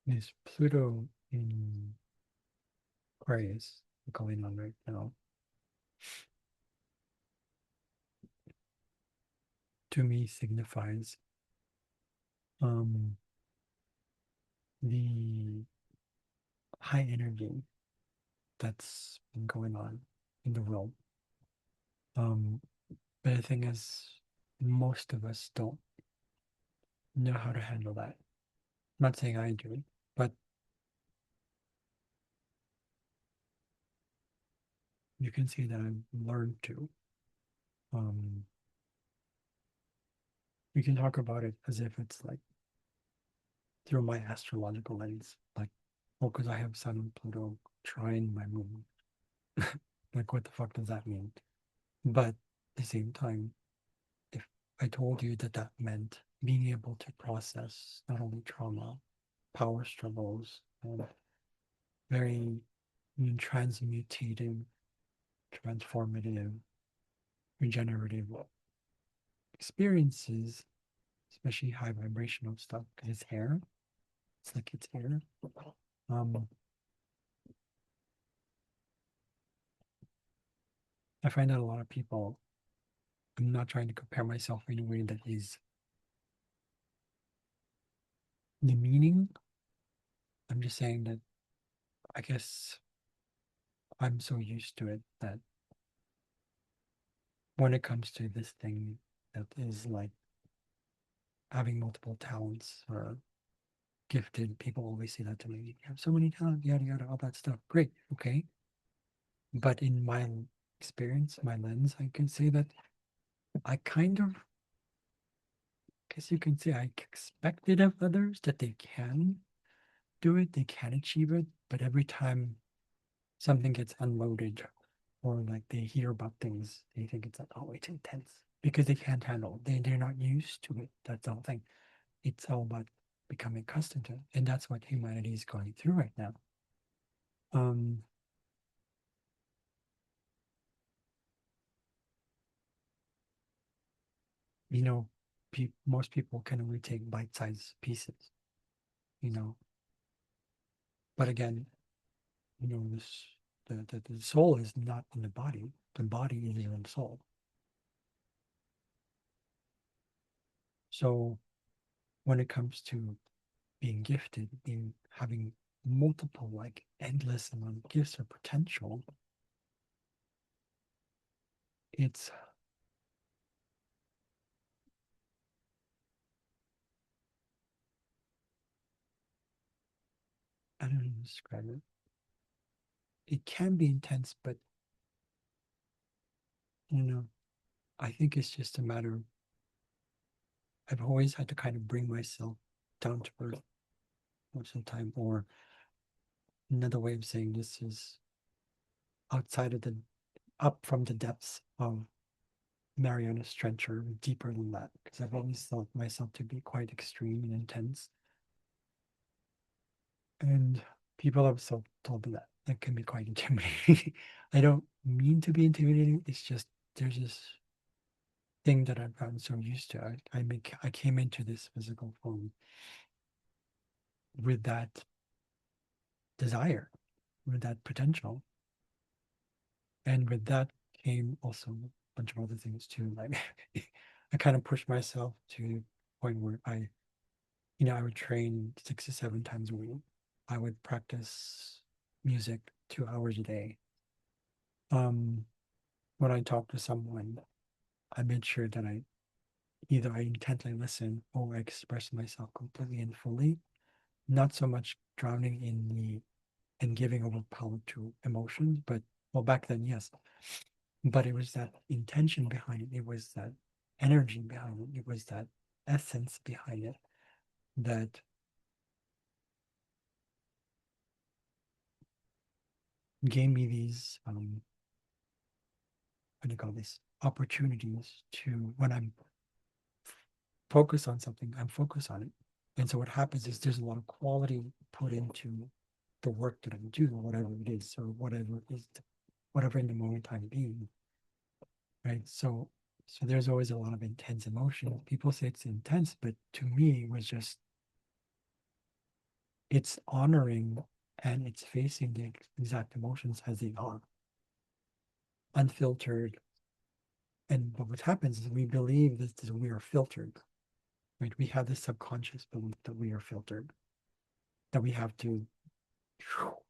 Is Pluto in Aquarius going on right now? To me signifies um the high energy that's been going on in the world. Um, but the thing is, most of us don't know how to handle that. I'm not saying I do, but you can see that I've learned to. Um, we can talk about it as if it's like through my astrological lens, like, oh, because I have Sun and Pluto trine my moon. Like, what the fuck does that mean? But at the same time, if I told you that that meant being able to process not only trauma, power struggles, and very transmutative, transformative, regenerative experiences, especially high vibrational stuff, because it's hair. It's like it's hair. Um, I find that a lot of people, I'm not trying to compare myself in a way that is demeaning. I'm just saying that I guess I'm so used to it that when it comes to this thing that is like having multiple talents or gifted, people always say that to me. You have so many talents, yada yada, all that stuff. Great, okay. But in my experience, my lens, I can say that I kind of guess you can say I expect it of others that they can do it, they can achieve it, but every time something gets unloaded or like they hear about things, they think it's like, oh, it's intense because they can't handle it. They're not used to it. That's the whole thing. It's all about becoming accustomed to it. And that's what humanity is going through right now. Um, you know, most people can only take bite-sized pieces, you know. But again, this the soul is not in the body. The body is your own soul. So when it comes to being gifted, being having multiple, like endless amount of gifts or potential, it's I don't know how to describe it. It can be intense, but you know, I think it's just a matter of I've always had to kind of bring myself down to earth most of the time. Or another way of saying this is outside of the up from the depths of Mariana's Trench or deeper than that. Because I've always thought myself to be quite extreme and intense. And people have so told me that that can be quite intimidating. I don't mean to be intimidating. It's just there's this thing that I've gotten so used to. I came into this physical form with that desire, with that potential. And with that came also a bunch of other things too. Like I kind of pushed myself to the point where I would train 6 to 7 times a week. I would practice music 2 hours a day. Um, when I talk to someone, I made sure that either I intently listen or I express myself completely and fully, not so much drowning in the and giving over power to emotions, but well, back then, yes. But it was that intention behind it. It was that energy behind it. It was that essence behind it that gave me these what do you call this opportunities to when I'm focused on something, I'm focused on it. And so what happens is there's a lot of quality put into the work that I do, or whatever it is, or whatever it is, whatever in the moment I'm being, right? So there's always a lot of intense emotion. People say it's intense, but to me, it's honoring and it's facing the exact emotions as they are, unfiltered. And but what happens is we believe that we are filtered, right? We have this subconscious belief that we are filtered, that we have to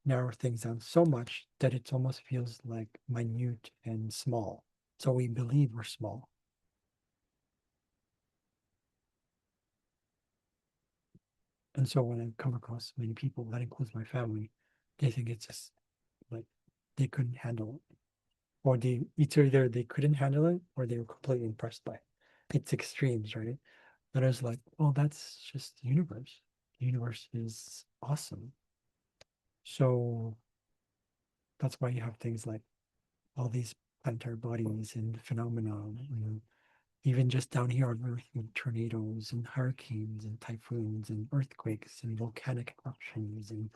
narrow things down so much that it almost feels like minute and small. So we believe we're small. And so when I come across many people, that includes my family, they think it's just like they couldn't handle it. Or it's either they couldn't handle it or they were completely impressed by it. It's extremes, right? That is like, oh, that's just the universe. The universe is awesome. So that's why you have things like all these planetary bodies and phenomena, even just down here on Earth, tornadoes and hurricanes and typhoons and earthquakes and volcanic eruptions and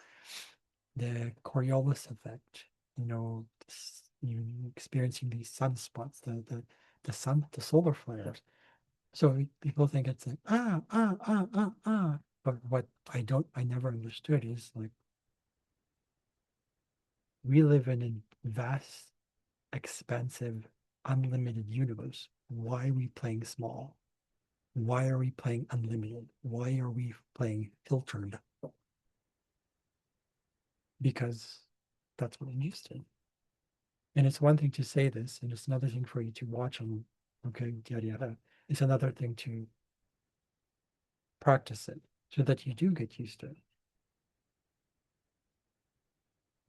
the Coriolis effect, you experiencing these sunspots, the solar flares. So people think it's like but what I never understood is like we live in a vast, expansive, unlimited universe. Why are we playing small? Why are we playing unlimited? Why are we playing filtered? Because that's what I'm used to. And it's one thing to say this, and it's another thing for you to watch on, okay, yada yada. It's another thing to practice it so that you do get used to it.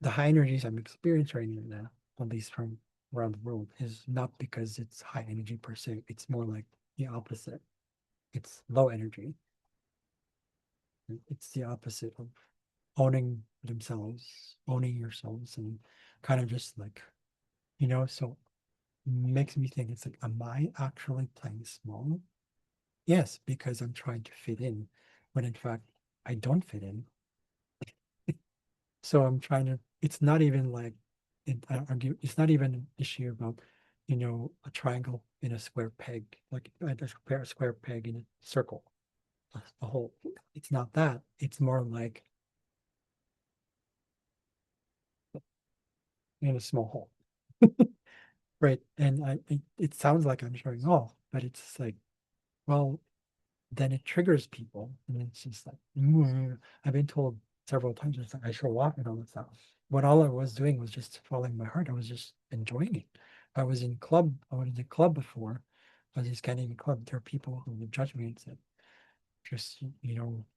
The high energies I'm experiencing right now, at least from around the world, is not because it's high energy per se. It's more like the opposite. It's low energy. It's the opposite of owning themselves, owning yourselves, and kind of just like, so makes me think it's like, am I actually playing small? Yes, because I'm trying to fit in, when in fact I don't fit in. So I'm trying to, it's not even like, I argue, it's not even an issue about, a triangle in a square peg, like a square peg in a circle, a hole. It's not that. It's more like in a small hole. Right. And it sounds like I'm showing off, but it's like, well, then it triggers people. And it's just like, I've been told several times it's like I show off and all that stuff. What all I was doing was just following my heart. I was just enjoying it. I was in a club before. I was in a Scandinavian club. There are people who would judge me and said, just,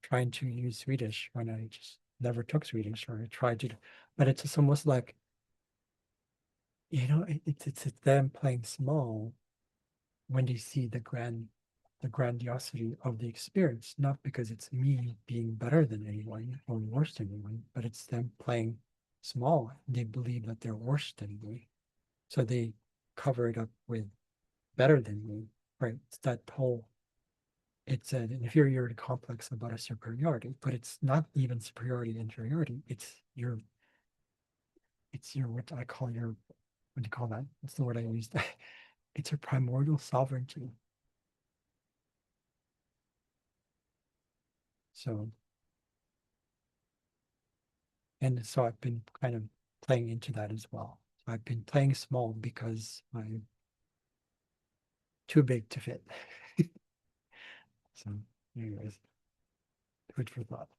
trying to use Swedish when I just never took Swedish or I tried to. But it's just almost like, it's them playing small when they see the grandiosity of the experience, not because it's me being better than anyone or worse than anyone, but it's them playing small. They believe that they're worse than me. So they cover it up with better than me, right? It's that whole, it's an inferiority complex about a superiority, but it's not even superiority, inferiority. It's your, what I call your, what do you call that? What's the word I used? It's your primordial sovereignty. So, and so I've been kind of playing into that as well. I've been playing small because I'm too big to fit. So, anyways, food for thought.